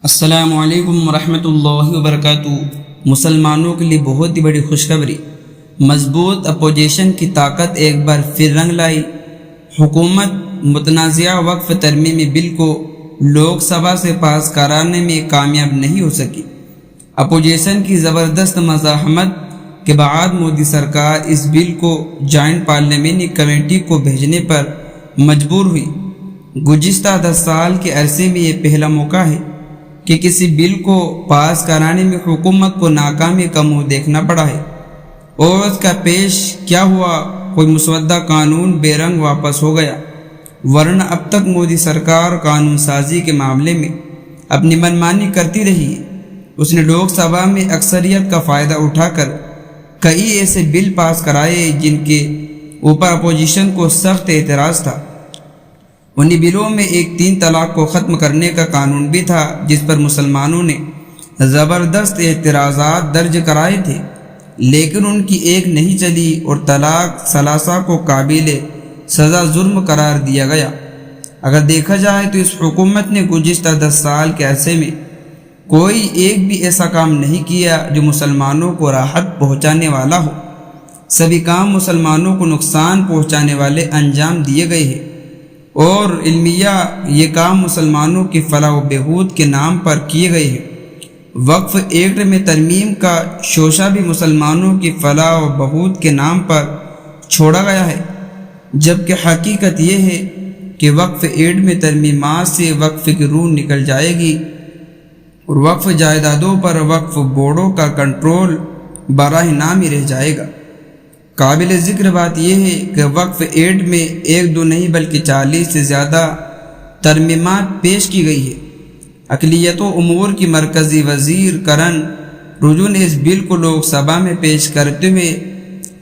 السلام علیکم ورحمۃ اللہ وبرکاتہ۔ مسلمانوں کے لیے بہت ہی بڑی خوشخبری، مضبوط اپوزیشن کی طاقت ایک بار پھر رنگ لائی۔ حکومت متنازعہ وقف ترمیمی بل کو لوک سبھا سے پاس کرانے میں کامیاب نہیں ہو سکی۔ اپوزیشن کی زبردست مزاحمت کے بعد مودی سرکار اس بل کو جوائنٹ پارلیمانی کمیٹی کو بھیجنے پر مجبور ہوئی۔ گزشتہ 10 سال کے عرصے میں یہ پہلا موقع ہے کہ کسی بل کو پاس کرانے میں حکومت کو ناکامی کا منہ دیکھنا پڑا ہے، اور اس کا پیش کیا ہوا کوئی مسودہ قانون بے رنگ واپس ہو گیا، ورنہ اب تک مودی سرکار قانون سازی کے معاملے میں اپنی منمانی کرتی رہی ہے۔ اس نے لوک سبھا میں اکثریت کا فائدہ اٹھا کر کئی ایسے بل پاس کرائے جن کے اوپر اپوزیشن کو سخت اعتراض تھا۔ انہی بلوں میں ایک 3 طلاق کو ختم کرنے کا قانون بھی تھا، جس پر مسلمانوں نے زبردست اعتراضات درج کرائے تھے، لیکن ان کی ایک نہیں چلی اور طلاق ثلاثہ کو قابل سزا جرم قرار دیا گیا۔ اگر دیکھا جائے تو اس حکومت نے گزشتہ 10 سال کے عرصے میں کوئی ایک بھی ایسا کام نہیں کیا جو مسلمانوں کو راحت پہنچانے والا ہو۔ سبھی کام مسلمانوں کو نقصان پہنچانے والے انجام دیے گئے ہیں، اور علمیہ یہ کام مسلمانوں کی فلاح و بہبود کے نام پر کیے گئے ہیں۔ وقف ایکٹ میں ترمیم کا شوشہ بھی مسلمانوں کی فلاح و بہبود کے نام پر چھوڑا گیا ہے، جبکہ حقیقت یہ ہے کہ وقف ایکٹ میں ترمیمات سے وقف کی روح نکل جائے گی اور وقف جائیدادوں پر وقف بورڈوں کا کنٹرول براہ نام ہی رہ جائے گا۔ قابل ذکر بات یہ ہے کہ وقف ایکٹ میں 1-2 نہیں بلکہ 40 سے زیادہ ترمیمات پیش کی گئی ہے۔ اقلیت و امور کی مرکزی وزیر کرن رجو نے اس بل کو لوک سبھا میں پیش کرتے ہوئے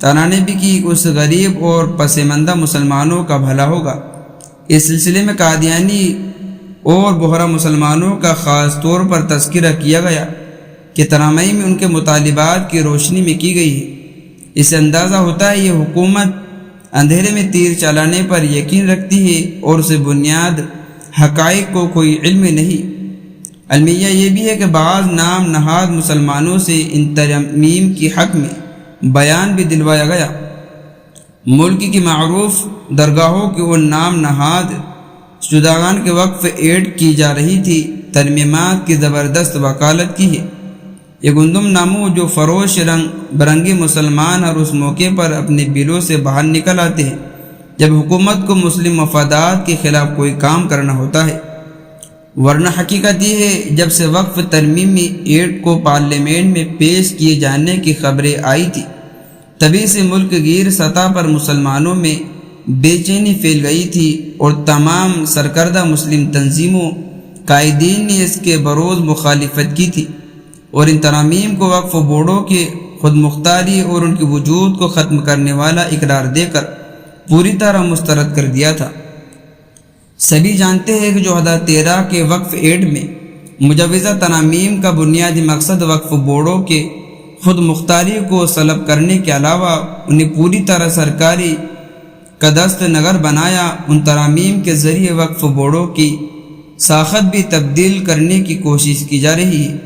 ترانے بھی کی کہ اس غریب اور پسماندہ مسلمانوں کا بھلا ہوگا۔ اس سلسلے میں قادیانی اور بوہرا مسلمانوں کا خاص طور پر تذکرہ کیا گیا کہ ترامیم ان کے مطالبات کی روشنی میں کی گئی ہے۔ اس سے اندازہ ہوتا ہے یہ حکومت اندھیرے میں تیر چلانے پر یقین رکھتی ہے اور اسے بنیاد حقائق کو کوئی علم نہیں۔ المیہ یہ بھی ہے کہ بعض نام نہاد مسلمانوں سے ان ترمیم کی حق میں بیان بھی دلوایا گیا۔ ملک کی معروف درگاہوں کے ان نام نہاد شدگان کے وقف ایڈ کی جا رہی تھی ترمیمات کی زبردست وکالت کی ہے۔ یہ گندم ناموں جو فروش رنگ برنگی مسلمان اور اس موقع پر اپنے بلوں سے باہر نکل آتے ہیں جب حکومت کو مسلم مفادات کے خلاف کوئی کام کرنا ہوتا ہے، ورنہ حقیقت یہ ہے جب سے وقف ترمیمی ایکٹ کو پارلیمنٹ میں پیش کیے جانے کی خبریں آئی تھی تبھی سے ملک گیر سطح پر مسلمانوں میں بے چینی پھیل گئی تھی، اور تمام سرکردہ مسلم تنظیموں قائدین نے اس کے بروز مخالفت کی تھی اور ان ترامیم کو وقف بورڈوں کے خود مختاری اور ان کے وجود کو ختم کرنے والا اقرار دے کر پوری طرح مسترد کر دیا تھا۔ سبھی جانتے ہیں کہ جو 2013 کے وقف ایکٹ میں مجوزہ ترامیم کا بنیادی مقصد وقف بورڈوں کے خود مختاری کو سلب کرنے کے علاوہ انہیں پوری طرح سرکاری کا دست نگر بنایا، ان ترامیم کے ذریعے وقف بورڈوں کی ساخت بھی تبدیل کرنے کی کوشش کی جا رہی ہے،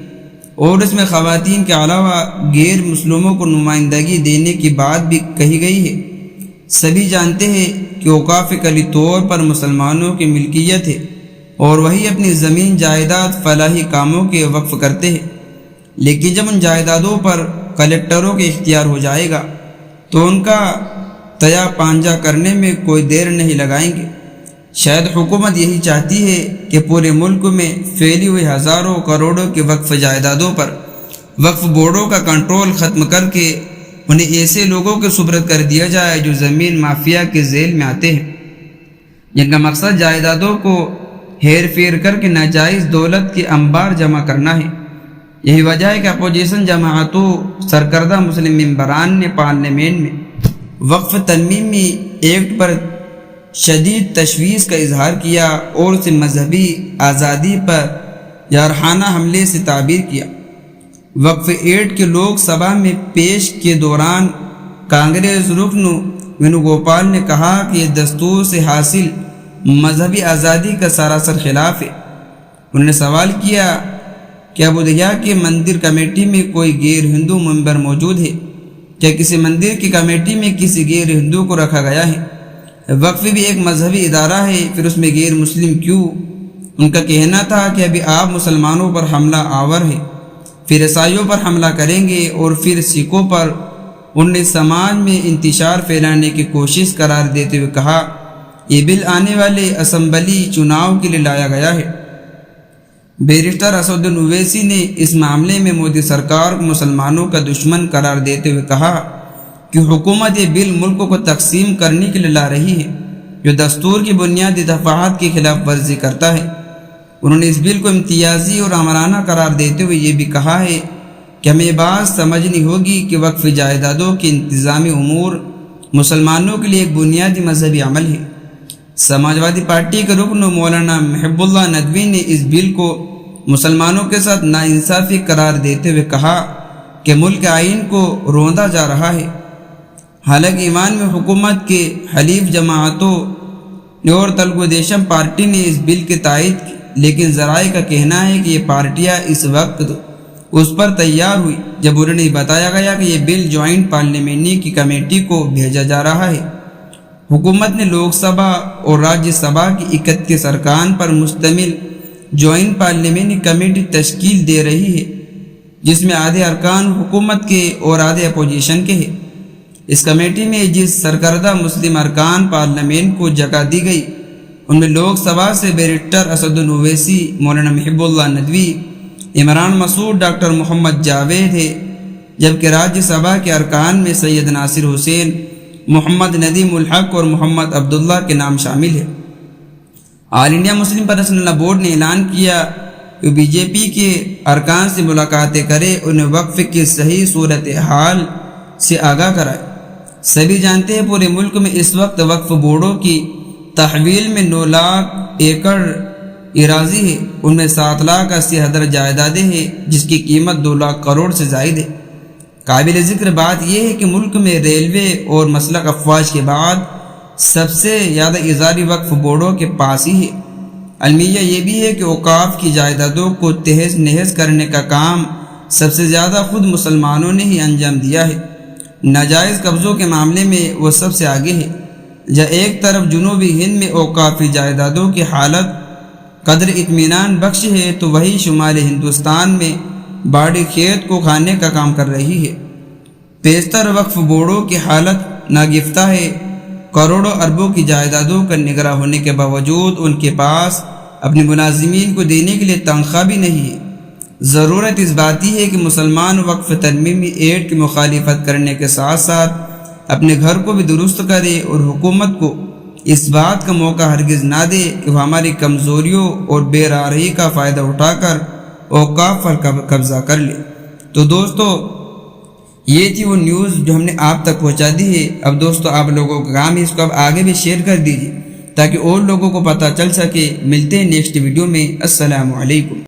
اور اس میں خواتین کے علاوہ غیر مسلموں کو نمائندگی دینے کی بات بھی کہی گئی ہے۔ سبھی جانتے ہیں کہ اوقاف کلی طور پر مسلمانوں کی ملکیت ہے اور وہی اپنی زمین جائیداد فلاحی کاموں کے وقف کرتے ہیں، لیکن جب ان جائیدادوں پر کلیکٹروں کے اختیار ہو جائے گا تو ان کا تیا پانجا کرنے میں کوئی دیر نہیں لگائیں گے۔ شاید حکومت یہی چاہتی ہے کہ پورے ملک میں پھیلی ہوئی ہزاروں کروڑوں کے وقف جائیدادوں پر وقف بورڈوں کا کنٹرول ختم کر کے انہیں ایسے لوگوں کے سپرد کر دیا جائے جو زمین مافیا کے ذیل میں آتے ہیں، جن کا مقصد جائیدادوں کو ہیر پھیر کر کے ناجائز دولت کے انبار جمع کرنا ہے۔ یہی وجہ ہے کہ اپوزیشن جماعتوں سرکردہ مسلم ممبران نے پارلیمنٹ میں وقف ترمیمی ایکٹ پر شدید تشویش کا اظہار کیا اور اسے مذہبی آزادی پر جارحانہ حملے سے تعبیر کیا۔ وقف ایکٹ کے لوک سبھا میں پیش کے دوران کانگریس رکن وینو گوپال نے کہا کہ یہ دستور سے حاصل مذہبی آزادی کا سراسر خلاف ہے۔ انہوں نے سوال کیا کیا ابودھیا کے مندر کمیٹی میں کوئی غیر ہندو ممبر موجود ہے؟ کیا کسی مندر کی کمیٹی میں کسی غیر ہندو کو رکھا گیا ہے؟ وقف بھی ایک مذہبی ادارہ ہے، پھر اس میں غیر مسلم کیوں؟ ان کا کہنا تھا کہ ابھی آپ مسلمانوں پر حملہ آور ہے، پھر عیسائیوں پر حملہ کریں گے اور پھر سکھوں پر۔ انہوں نے سماج میں انتشار پھیلانے کی کوشش قرار دیتے ہوئے کہا یہ بل آنے والے اسمبلی چناؤ کے لیے لایا گیا ہے۔ بیرسٹر اسدالدین اویسی نے اس معاملے میں مودی سرکار کو مسلمانوں کا دشمن قرار دیتے ہوئے کہا کہ حکومت یہ بل ملک کو تقسیم کرنے کے لیے لا رہی ہے، جو دستور کی بنیادی دفعات کی خلاف ورزی کرتا ہے۔ انہوں نے اس بل کو امتیازی اور آمرانہ قرار دیتے ہوئے یہ بھی کہا ہے کہ ہمیں یہ بات سمجھنی ہوگی کہ وقف جائیدادوں کے انتظامی امور مسلمانوں کے لیے ایک بنیادی مذہبی عمل ہے۔ سماجوادی پارٹی کے رکن مولانا محب اللہ ندوی نے اس بل کو مسلمانوں کے ساتھ ناانصافی قرار دیتے ہوئے کہا کہ ملک آئین کو روندا جا رہا ہے۔ حالانکہ ایمان میں حکومت کے حلیف جماعتوں اور تلگو دیشم پارٹی نے اس بل کی تائید کی، لیکن ذرائع کا کہنا ہے کہ یہ پارٹیاں اس وقت اس پر تیار ہوئی جب انہوں نے بتایا گیا کہ یہ بل جوائنٹ پارلیمنٹری کی کمیٹی کو بھیجا جا رہا ہے۔ حکومت نے لوک سبھا اور راجیہ سبھا کی 31 ارکان پر مشتمل جوائنٹ پارلیمنٹری کمیٹی تشکیل دے رہی ہے، جس میں آدھے ارکان حکومت کے اور آدھے اپوزیشن کے ہیں۔ اس کمیٹی میں جس سرکردہ مسلم ارکان پارلیمنٹ کو جگہ دی گئی ان میں لوک سبھا سے بیرسٹر اسدالدین اویسی، مولانا محب اللہ ندوی، عمران مسعود، ڈاکٹر محمد جاوید ہے، جبکہ راجیہ سبھا کے ارکان میں سید ناصر حسین، محمد ندیم الحق اور محمد عبداللہ کے نام شامل ہے۔ آل انڈیا مسلم پرسنل لا بورڈ نے اعلان کیا کہ بی جے پی کے ارکان سے ملاقاتیں کرے، انہیں وقف کی صحیح صورتحال سے آگاہ کرائے۔ سبھی جانتے ہیں پورے ملک میں اس وقت وقف بورڈوں کی تحویل میں 9 لاکھ ایکڑ اراضی ہے، ان میں 7,80,000 جائیدادیں ہیں جس کی قیمت 2 لاکھ کروڑ سے زائد ہے۔ قابل ذکر بات یہ ہے کہ ملک میں ریلوے اور مسلک افواج کے بعد سب سے زیادہ اراضی وقف بورڈوں کے پاس ہی ہے۔ المیہ یہ بھی ہے کہ اوقاف کی جائیدادوں کو تہز نہز کرنے کا کام سب سے زیادہ خود مسلمانوں نے ہی انجام دیا ہے۔ ناجائز قبضوں کے معاملے میں وہ سب سے آگے ہے۔ جہاں ایک طرف جنوبی ہند میں اوقافی جائیدادوں کی حالت قدر اطمینان بخش ہے تو وہی شمالی ہندوستان میں باڑی کھیت کو کھانے کا کام کر رہی ہے۔ بیشتر وقف بورڈوں کی حالت ناگفتہ ہے۔ کروڑوں اربوں کی جائیدادوں کا نگراں ہونے کے باوجود ان کے پاس اپنے ملازمین کو دینے کے لیے تنخواہ بھی نہیں ہے۔ ضرورت اس بات ہی ہے کہ مسلمان وقف ترمیمی ایکٹ کی مخالفت کرنے کے ساتھ ساتھ اپنے گھر کو بھی درست کرے اور حکومت کو اس بات کا موقع ہرگز نہ دے کہ وہ ہماری کمزوریوں اور بے راہی کا فائدہ اٹھا کر اوقاف پر قبضہ کر لے۔ تو دوستو یہ تھی وہ نیوز جو ہم نے آپ تک پہنچا دی ہے۔ اب دوستو آپ لوگوں کا کام ہے اس کو اب آگے بھی شیئر کر دیجیے تاکہ اور لوگوں کو پتہ چل سکے۔ ملتے ہیں نیکسٹ ویڈیو میں۔ السلام علیکم۔